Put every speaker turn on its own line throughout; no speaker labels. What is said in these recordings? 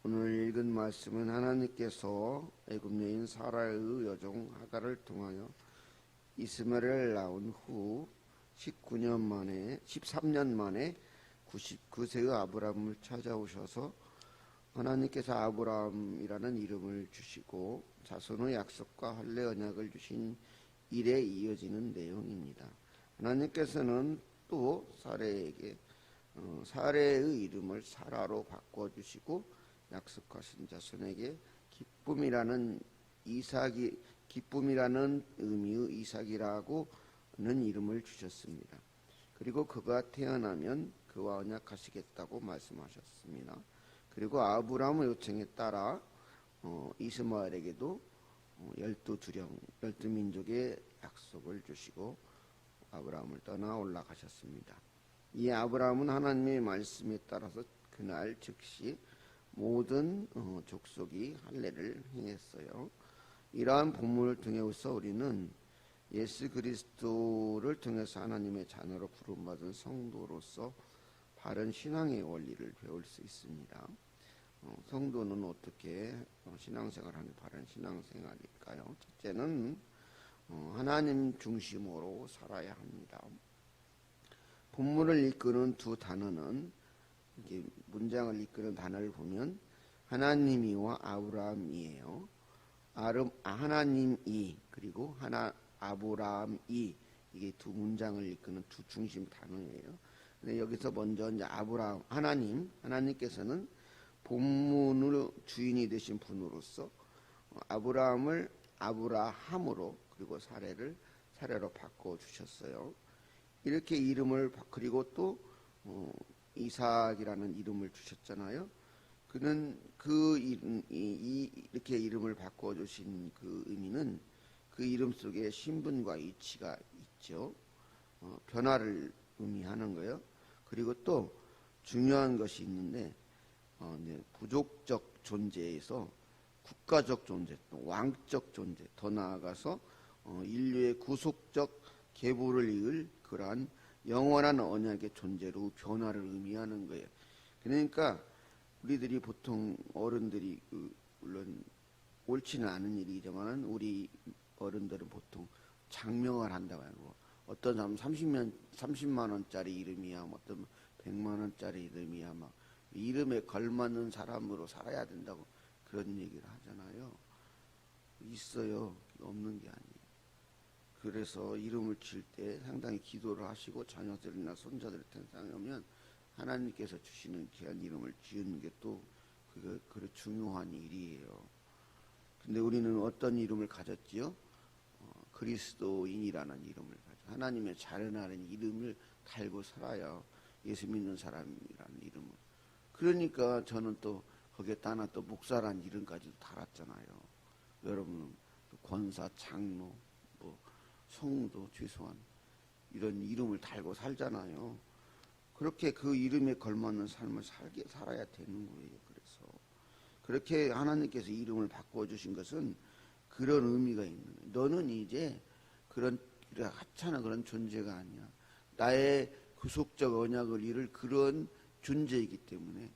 오늘 읽은 말씀은 하나님께서 애굽 여인 사라의 여종 하갈을 통하여 이스마엘을 낳은 후 13년 만에 99세의 아브라함을 찾아오셔서 하나님께서 아브라함이라는 이름을 주시고 자손의 약속과 할례 언약을 주신 일에 이어지는 내용입니다. 하나님께서는 또 사레에게 사레의 이름을 사라로 바꿔주시고 약속하신 자손에게 기쁨이라는 의미의 이삭이라고는 이름을 주셨습니다. 그리고 그가 태어나면 그와 언약하시겠다고 말씀하셨습니다. 그리고 아브라함의 요청에 따라 이스마엘에게도 12민족의 약속을 주시고 아브라함을 떠나 올라가셨습니다. 이 아브라함은 하나님의 말씀에 따라서 그날 즉시 모든 족속이 할례를 행했어요. 이러한 본문을 통해서 우리는 예수 그리스도를 통해서 하나님의 자녀로 부름받은 성도로서 바른 신앙의 원리를 배울 수 있습니다. 성도는 어떻게 신앙생활하는 바른 신앙생활일까요? 첫째는 하나님 중심으로 살아야 합니다. 본문을 이끄는 두 단어는 이게 문장을 이끄는 단어를 보면 하나님이와 아브라함이에요. 하나님이 그리고 아브라함이 이게 두 문장을 이끄는 두 중심 단어예요. 근데 여기서 먼저 이제 하나님께서는 본문의 주인이 되신 분으로서 아브라함을 아브라함으로 그리고 사례로 바꿔 주셨어요. 이렇게 이름을 그리고 또 이삭이라는 이름을 주셨잖아요. 그는 이렇게 이름을 바꿔 주신 그 의미는 그 이름 속에 신분과 위치가 있죠. 변화를 의미하는 거예요. 그리고 또 중요한 것이 있는데 부족적 존재에서 국가적 존재, 또 왕적 존재, 더 나아가서 인류의 구속적 계보를 이을 그러한 영원한 언약의 존재로 변화를 의미하는 거예요. 그러니까 우리들이 보통 어른들이 물론 옳지는 않은 일이지만 우리 어른들은 보통 장명을 한다고 하고 어떤 사람은 30만 원짜리 이름이야, 어떤 100만 원짜리 이름이야, 막 이름에 걸맞는 사람으로 살아야 된다고 그런 얘기를 하잖아요. 있어요. 없는 게 아니에요. 그래서 이름을 지을 때 상당히 기도를 하시고 자녀들이나 손자들 태어나면 하나님께서 주시는 귀한 이름을 지은 게 또 그게 중요한 일이에요. 근데 우리는 어떤 이름을 가졌지요? 그리스도인이라는 이름을 가져. 하나님의 자녀라는 이름을 달고 살아요. 예수 믿는 사람이라는 이름을. 그러니까 저는 또 거기에 따라 또 목사라는 이름까지도 달았잖아요. 여러분은 권사, 장로, 성도, 최소한 이런 이름을 달고 살잖아요. 그렇게 그 이름에 걸맞는 삶을 살아야 되는 거예요. 그래서 그렇게 하나님께서 이름을 바꿔주신 것은 그런 의미가 있는 거예요. 너는 이제 그런 하찮은 그런 존재가 아니야. 나의 구속적 언약을 이룰 그런 존재이기 때문에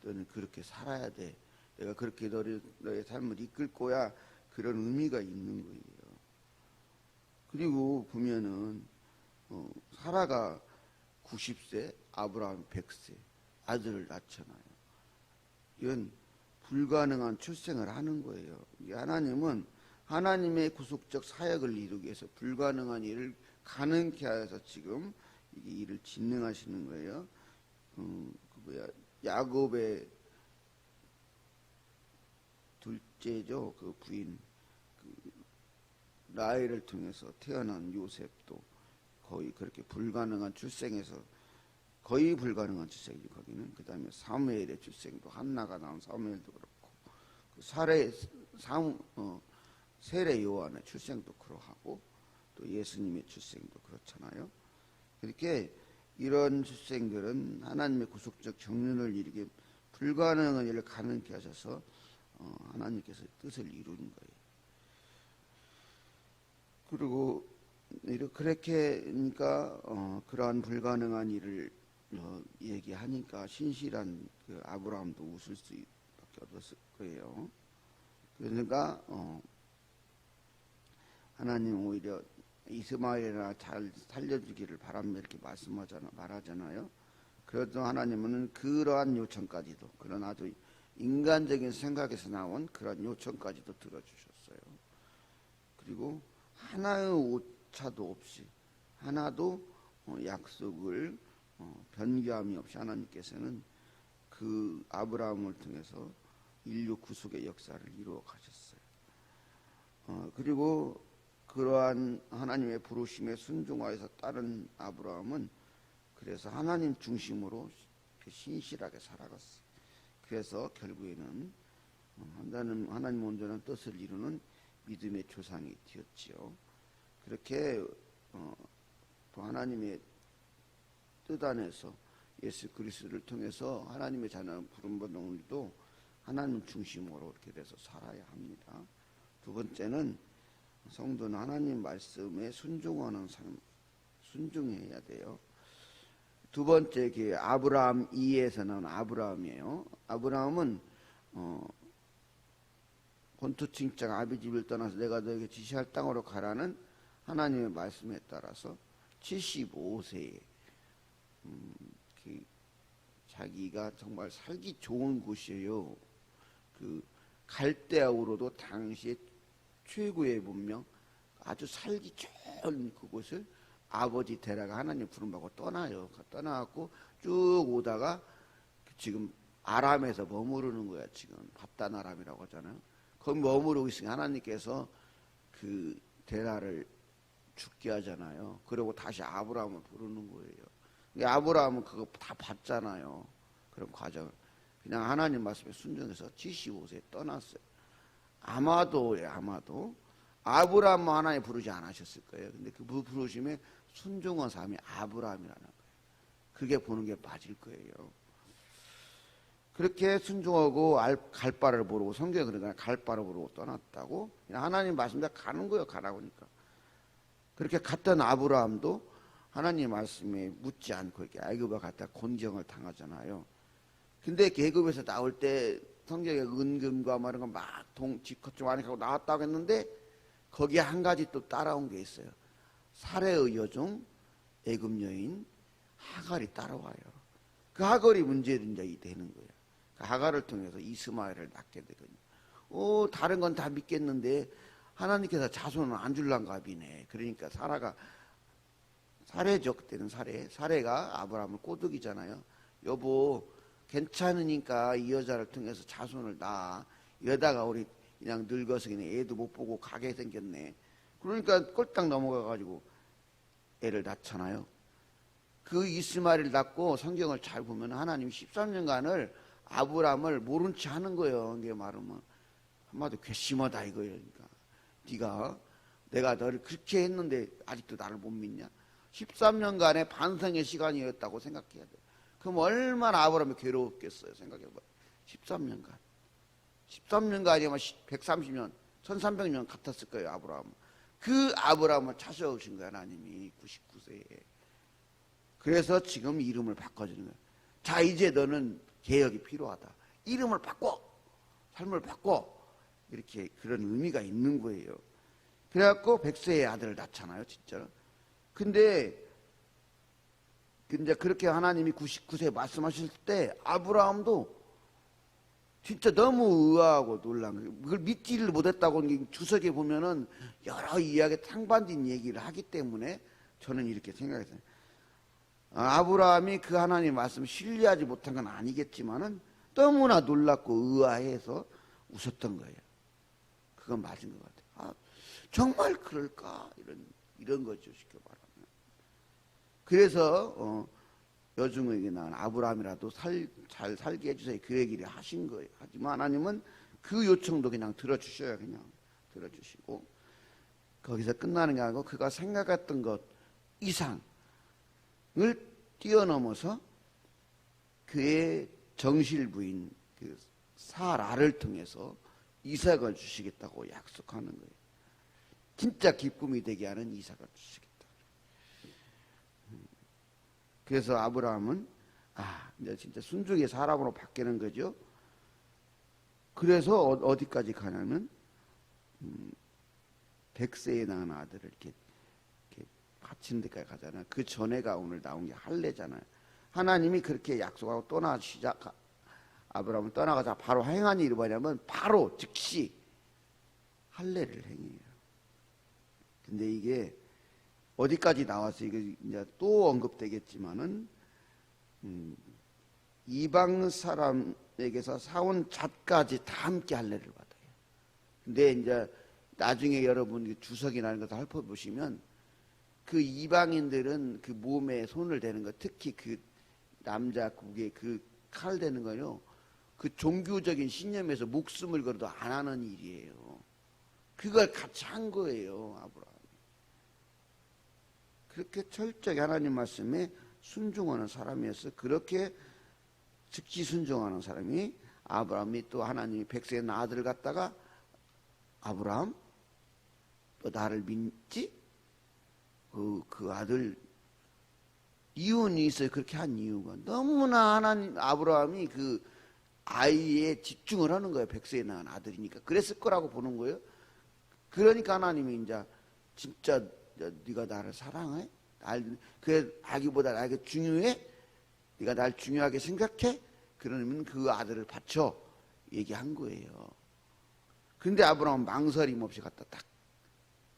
너는 그렇게 살아야 돼. 내가 그렇게 너의 삶을 이끌 거야. 그런 의미가 있는 거예요. 그리고 보면은 사라가 90세, 아브라함 100세 아들을 낳잖아요. 이건 불가능한 출생을 하는 거예요. 하나님은 하나님의 구속적 사역을 이루기 위해서 불가능한 일을 가능케 하여서 지금 이 일을 진행하시는 거예요. 야곱의 둘째죠. 그 부인 라헬을 통해서 태어난 요셉도 거의 그렇게 불가능한 출생에서 거의 불가능한 출생이죠. 거기는 그 다음에 사무엘의 출생도 한나가 낳은 사무엘도 그렇고 세례 요한의 출생도 그러하고 또 예수님의 출생도 그렇잖아요. 그렇게 이런 출생들은 하나님의 구속적 정륜을 이루기 불가능한 일을 가능케 하셔서 하나님께서 뜻을 이루는 거예요. 그리고 그렇게 하니까 그러한 불가능한 일을 얘기하니까 신실한 그 아브라함도 웃을 수밖에 수밖에 없었을 거예요. 그러니까 하나님 오히려 이스마엘이나 잘 살려주기를 바랍니다 이렇게 말하잖아요. 그래도 하나님은 그러한 요청까지도, 그런 아주 인간적인 생각에서 나온 그런 요청까지도 들어주셨어요. 그리고 하나의 오차도 없이, 하나도 약속을 변경함이 없이 하나님께서는 그 아브라함을 통해서 인류 구속의 역사를 이루어 가셨어요. 그리고 그러한 하나님의 부르심에 순종하여서 따른 아브라함은 그래서 하나님 중심으로 신실하게 살아갔어요. 그래서 결국에는 하나님 온전한 뜻을 이루는 믿음의 조상이 되었지요. 그렇게 또 하나님의 뜻 안에서 예수 그리스도를 통해서 하나님의 자녀 부름받은 우리도 하나님 중심으로 이렇게 돼서 살아야 합니다. 두 번째는 성도는 하나님 말씀에 순종하는 삶, 순종해야 돼요. 두 번째 그 아브라함 2에서 나온 아브라함이에요. 아브라함은 본토 친척 아비 집을 떠나서 내가 너에게 지시할 땅으로 가라는 하나님의 말씀에 따라서 75세에 자기가 정말 살기 좋은 곳이에요. 그 갈대아우로도 당시에 최고의 문명, 아주 살기 좋은 그곳을 아버지 데라가 하나님 부름받고 떠나요. 떠나갖고 쭉 오다가 지금 아람에서 머무르는 거야. 지금 밥단 아람이라고 하잖아요. 거기 머무르고 있으니 하나님께서 그 데라를 죽게 하잖아요. 그리고 다시 아브라함을 부르는 거예요. 아브라함은 그거 다 봤잖아요. 그런 과정을. 그냥 하나님 말씀에 순종해서 75세에 떠났어요. 아마도 아브라함은 하나님 부르지 않으셨을 거예요. 근데 그 부르심에 순종한 사람이 아브라함이라는 거예요. 그게 보는 게 맞을 거예요. 그렇게 순종하고 갈 바를 모르고, 성경에 그러잖아요. 갈 바를 모르고 떠났다고. 그냥 하나님 말씀대로 가는 거예요. 가라고 하니까. 그렇게 갔던 아브라함도 하나님 말씀에 묻지 않고 이렇게 애굽에 갔다 곤경을 당하잖아요. 근데 애굽에서 나올 때 성경에 은금과 뭐 이런 거 막 집것 좀 하고 나왔다고 했는데 거기에 한 가지 또 따라온 게 있어요. 사레의 여종 애굽 여인 하갈이 따라와요. 그 하갈이 문제점이 되는 거예요. 그 하갈을 통해서 이스마엘을 낳게 되거든요. 다른 건 다 믿겠는데 하나님께서 자손은 안 줄란가 비네. 그러니까 사레죠. 그때는 사레가 아브라함을 꼬드기잖아요. 여보 괜찮으니까 이 여자를 통해서 자손을 낳아. 이러다가 우리 그냥 늙어서 그냥 애도 못 보고 가게 생겼네. 그러니까 꼴딱 넘어가가지고 애를 낳잖아요. 그 이스마엘을 낳고 성경을 잘 보면 하나님 13년간을 아브라함을 모른 채 하는 거예요. 이게 말하면 한마디로 괘씸하다 이거예요. 그러니까 네가 내가 너를 그렇게 했는데 아직도 나를 못 믿냐? 13년간의 반성의 시간이었다고 생각해야 돼. 그럼 얼마나 아브라함이 괴로웠겠어요. 생각해봐. 13년간이면 130년, 1300년 같았을 거예요. 아브라함. 그 아브라함을 찾아오신 거야. 하나님이 99세에. 그래서 지금 이름을 바꿔주는 거야. 자, 이제 너는 개혁이 필요하다. 이름을 바꿔. 삶을 바꿔. 이렇게 그런 의미가 있는 거예요. 그래갖고 100세의 아들을 낳잖아요. 진짜로. 근데 그렇게 하나님이 99세 말씀하실 때 아브라함도 진짜 너무 의아하고 놀란 거예요. 그걸 믿지를 못했다고 주석에 보면은 여러 이야기 상반된 얘기를 하기 때문에 저는 이렇게 생각했어요. 아브라함이 그 하나님 말씀을 신뢰하지 못한 건 아니겠지만은 너무나 놀랍고 의아해서 웃었던 거예요. 그건 맞은 것 같아요. 정말 그럴까? 이런 거죠. 쉽게 말하면. 그래서 여중에게 낳은 아브라함이라도 잘 살게 해주세요. 그 얘기를 하신 거예요. 하지만 하나님은 그 요청도 그냥 들어주셔요. 그냥 들어주시고 거기서 끝나는 게 아니고 그가 생각했던 것 이상을 뛰어넘어서 그의 정실부인 그 사라를 통해서 이삭을 주시겠다고 약속하는 거예요. 진짜 기쁨이 되게 하는 이삭을 주시겠다. 그래서 아브라함은 이제 진짜 순종의 사람으로 바뀌는 거죠. 그래서 어디까지 가냐면 100세에 낳은 아들을 이렇게 바치는 데까지 가잖아요. 그 전에가 오늘 나온 게 할례잖아요. 하나님이 그렇게 약속하고 아브라함을 떠나가자 바로 행한 일이 뭐냐면 바로 즉시 할례를 행해요. 근데 이게 어디까지 나와서 이게 이제 또 언급되겠지만은 이방 사람에게서 사온 잣까지 다 함께 할례를 받아요. 근데 이제 나중에 여러분 주석이라는 것을 살펴보시면 그 이방인들은 그 몸에 손을 대는 거, 특히 그 남자 국에 그 칼 대는 거요, 그 종교적인 신념에서 목숨을 걸어도 안 하는 일이에요. 그걸 같이 한 거예요, 아브라함이. 그렇게 철저히 하나님 말씀에 순종하는 사람이어서 그렇게 즉시 순종하는 사람이 아브라함이 또 하나님이 백세의 아들을 갖다가 아브라함 또 나를 믿지? 그 아들 이유는 있어요. 그렇게 한 이유가 너무나 하나님 아브라함이 그 아이에 집중을 하는 거예요. 백세에 낳은 아들이니까 그랬을 거라고 보는 거예요. 그러니까 하나님이 이제 진짜 네가 나를 사랑해? 그래 아기보다 나에게 중요해? 네가 날 중요하게 생각해? 그러면 그 아들을 바쳐 얘기한 거예요. 근데 아브라함은 망설임 없이 갖다 딱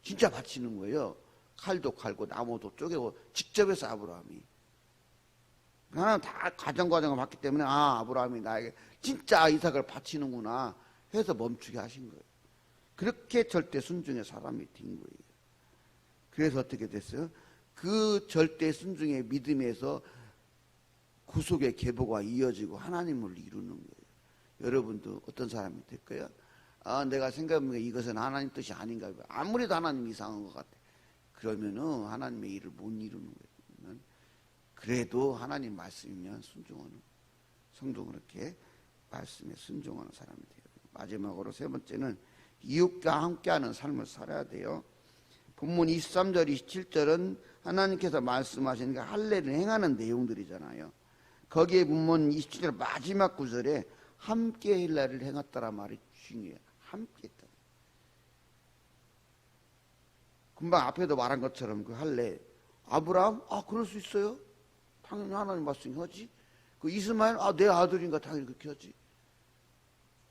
진짜 바치는 거예요. 칼도 칼고 나무도 쪼개고 직접 해서 아브라함이. 하나는 다 과정을 봤기 때문에 아브라함이 나에게 진짜 이삭을 바치는구나 해서 멈추게 하신 거예요. 그렇게 절대 순종의 사람이 된 거예요. 그래서 어떻게 됐어요? 그 절대 순종의 믿음에서 구속의 계보가 이어지고 하나님을 이루는 거예요. 여러분도 어떤 사람이 될까요? 내가 생각해보면 이것은 하나님 뜻이 아닌가 봐요. 아무래도 하나님 이상한 것 같아. 그러면은 하나님의 일을 못 이루는 거예요. 그래도 하나님 말씀이면 순종하는 성도는 그렇게 말씀에 순종하는 사람이 돼요. 마지막으로 세 번째는 이웃과 함께하는 삶을 살아야 돼요. 본문 23절, 27절은 하나님께서 말씀하시는 게 할례를 행하는 내용들이잖아요. 거기에 본문 27절 마지막 구절에 함께 할례를 행했다라 말이 중요해요. 함께 했다. 금방 앞에도 말한 것처럼 그 할례 아브라함 그럴 수 있어요. 당연히 하나님 말씀이 하지. 그 이스마엘 내 아들인가 당연히 그렇게 하지.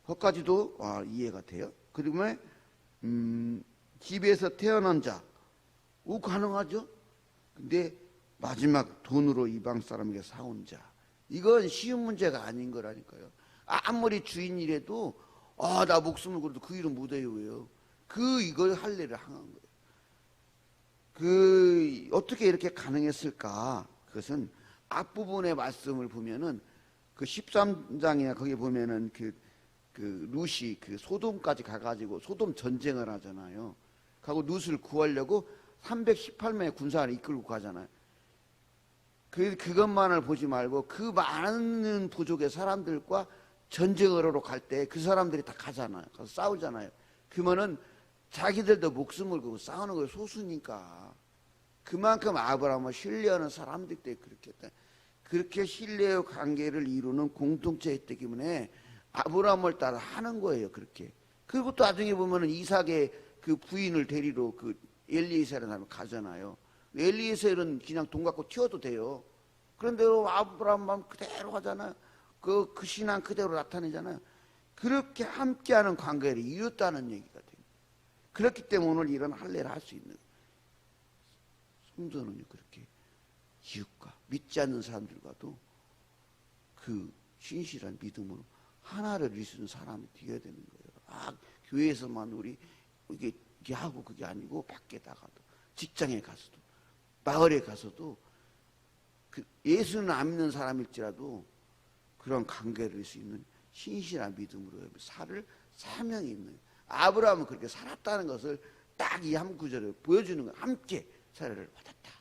거기까지도 이해가 돼요. 그다음에 집에서 태어난 자 가능하죠. 근데 마지막 돈으로 이방 사람에게 사온 자 이건 쉬운 문제가 아닌 거라니까요. 아무리 주인이라도 나 목숨을 걸어도 그 일은 못해요. 왜요? 이걸 할례를 행한 거예요. 어떻게 이렇게 가능했을까? 그것은 앞부분의 말씀을 보면은 그 13장이나 거기 보면은 그 룻이 소돔까지 가가지고 소돔 전쟁을 하잖아요. 가고 룻을 구하려고 318명의 군사를 이끌고 가잖아요. 그것만을 보지 말고 그 많은 부족의 사람들과 전쟁을 하러 갈 때 그 사람들이 다 가잖아요. 가서 싸우잖아요. 그러면은 자기들도 목숨을 걸고 싸우는 거예요. 소수니까. 그만큼 아브라함을 신뢰하는 사람들 때 그렇게 했다. 그렇게 신뢰의 관계를 이루는 공동체였기 때문에 아브라함을 따라 하는 거예요. 그렇게. 그리고 또 나중에 보면은 이삭의 그 부인을 데리러 엘리에셀이라는 사람이 가잖아요. 엘리에셀은 그냥 돈 갖고 튀어도 돼요. 그런데 아브라함만 그대로 하잖아요. 그 신앙 그대로 나타내잖아요. 그렇게 함께하는 관계를 이뤘다는 얘기가 돼요. 그렇기 때문에 오늘 이런 할례를 할 수 있는 성도는요 그렇게 이웃과 믿지 않는 사람들과도 그 신실한 믿음으로 하나를 이루는 사람이 되어야 되는 거예요. 교회에서만 우리 이게 하고 그게 아니고 밖에 나가도 직장에 가서도 마을에 가서도 예수는 안 믿는 사람일지라도 그런 관계를 이룰 수 있는 신실한 믿음으로 살을 사명이 있는 아브라함은 그렇게 살았다는 것을 딱 이 한 구절을 보여주는 거예요. 함께 살례를 받았다.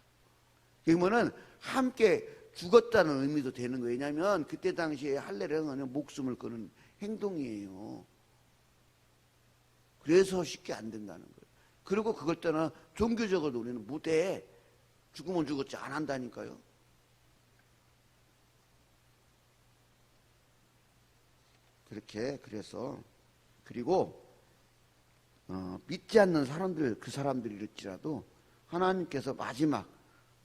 그러면은 함께 죽었다는 의미도 되는 거예요. 왜냐하면 그때 당시에 할례를 행하는 목숨을 거는 행동이에요. 그래서 쉽게 안 된다는 거예요. 그리고 그걸 떠나 종교적으로 우리는 못해. 죽으면 죽었지 안 한다니까요. 그래서 그리고 믿지 않는 사람들, 그 사람들일지라도 하나님께서 마지막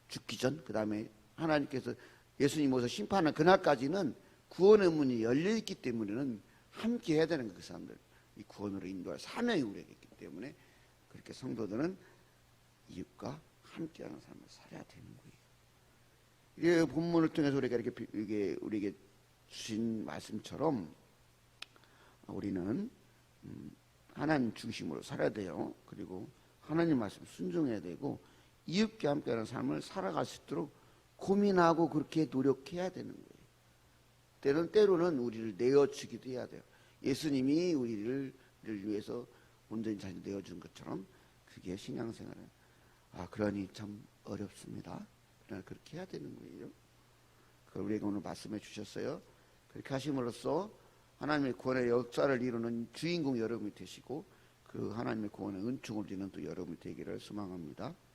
죽기 전, 그 다음에 하나님께서 예수님 오셔서 심판하는 그날까지는 구원의 문이 열려있기 때문에는 함께 해야 되는 거예요. 그 사람들 이 구원으로 인도할 사명이 우리에게 있기 때문에 그렇게 성도들은 이웃과 함께하는 삶을 살아야 되는 거예요. 이 본문을 통해서 우리가 이렇게 우리에게 주신 말씀처럼 우리는 하나님 중심으로 살아야 돼요. 그리고 하나님 말씀 순종해야 되고 이웃과 함께하는 삶을 살아갈 수 있도록 고민하고 그렇게 노력해야 되는 거예요. 때로는 우리를 내어주기도 해야 돼요. 예수님이 우리를 위해서 온전히 자신을 내어준 것처럼 그게 신앙생활은 그러니 참 어렵습니다. 그러나 그렇게 해야 되는 거예요. 그걸 우리에게 오늘 말씀해 주셨어요. 그렇게 하심으로써 하나님의 구원의 역사를 이루는 주인공 여러분이 되시고 그 하나님의 구원의 은총을 주는 또 여러분이 되기를 소망합니다.